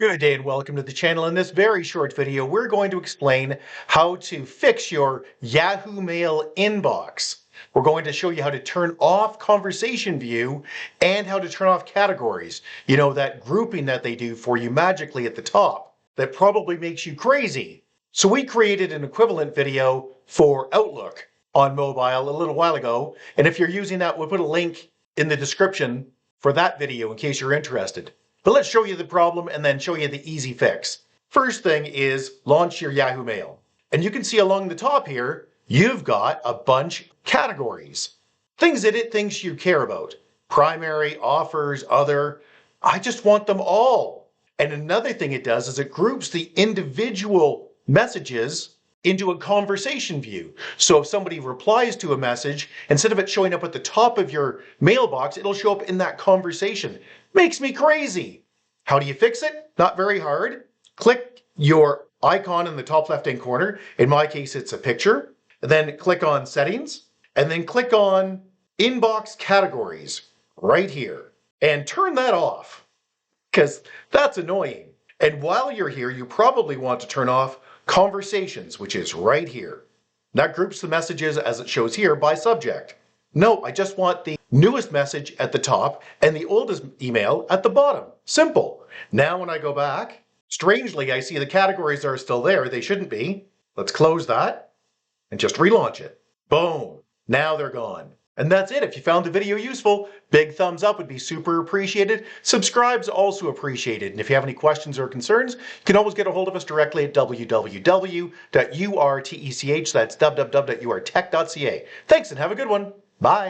Good day and welcome to the channel. In this very short video, we're going to explain how to fix your Yahoo Mail inbox. We're going to show you how to turn off conversation view and how to turn off categories. You know, that grouping that they do for you magically at the top that probably makes you crazy. So we created an equivalent video for Outlook on mobile a little while ago. And if you're using that, we'll put a link in the description for that video in case you're interested. But let's show you the problem and then show you the easy fix. First thing is launch your Yahoo Mail. And you can see along the top here, you've got a bunch of categories. Things that it thinks you care about. Primary, offers, other. I just want them all. And another thing it does is it groups the individual messages into a conversation view. So if somebody replies to a message, instead of it showing up at the top of your mailbox, it'll show up in that conversation. Makes me crazy. How do you fix it? Not very hard. Click your icon in the top left-hand corner. In my case, it's a picture. Then click on Settings, and then click on Inbox Categories right here. And turn that off, because that's annoying. And while you're here, you probably want to turn off Conversations, which is right here. That groups the messages as it shows here by subject. No, I just want the newest message at the top and the oldest email at the bottom. Simple. Now when I go back, strangely, I see the categories are still there. They shouldn't be. Let's close that and just relaunch it. Boom. Now they're gone. And that's it. If you found the video useful, big thumbs up would be super appreciated. Subscribe's also appreciated. And if you have any questions or concerns, you can always get a hold of us directly at www.urtech, that's www.urtech.ca. Thanks and have a good one. Bye.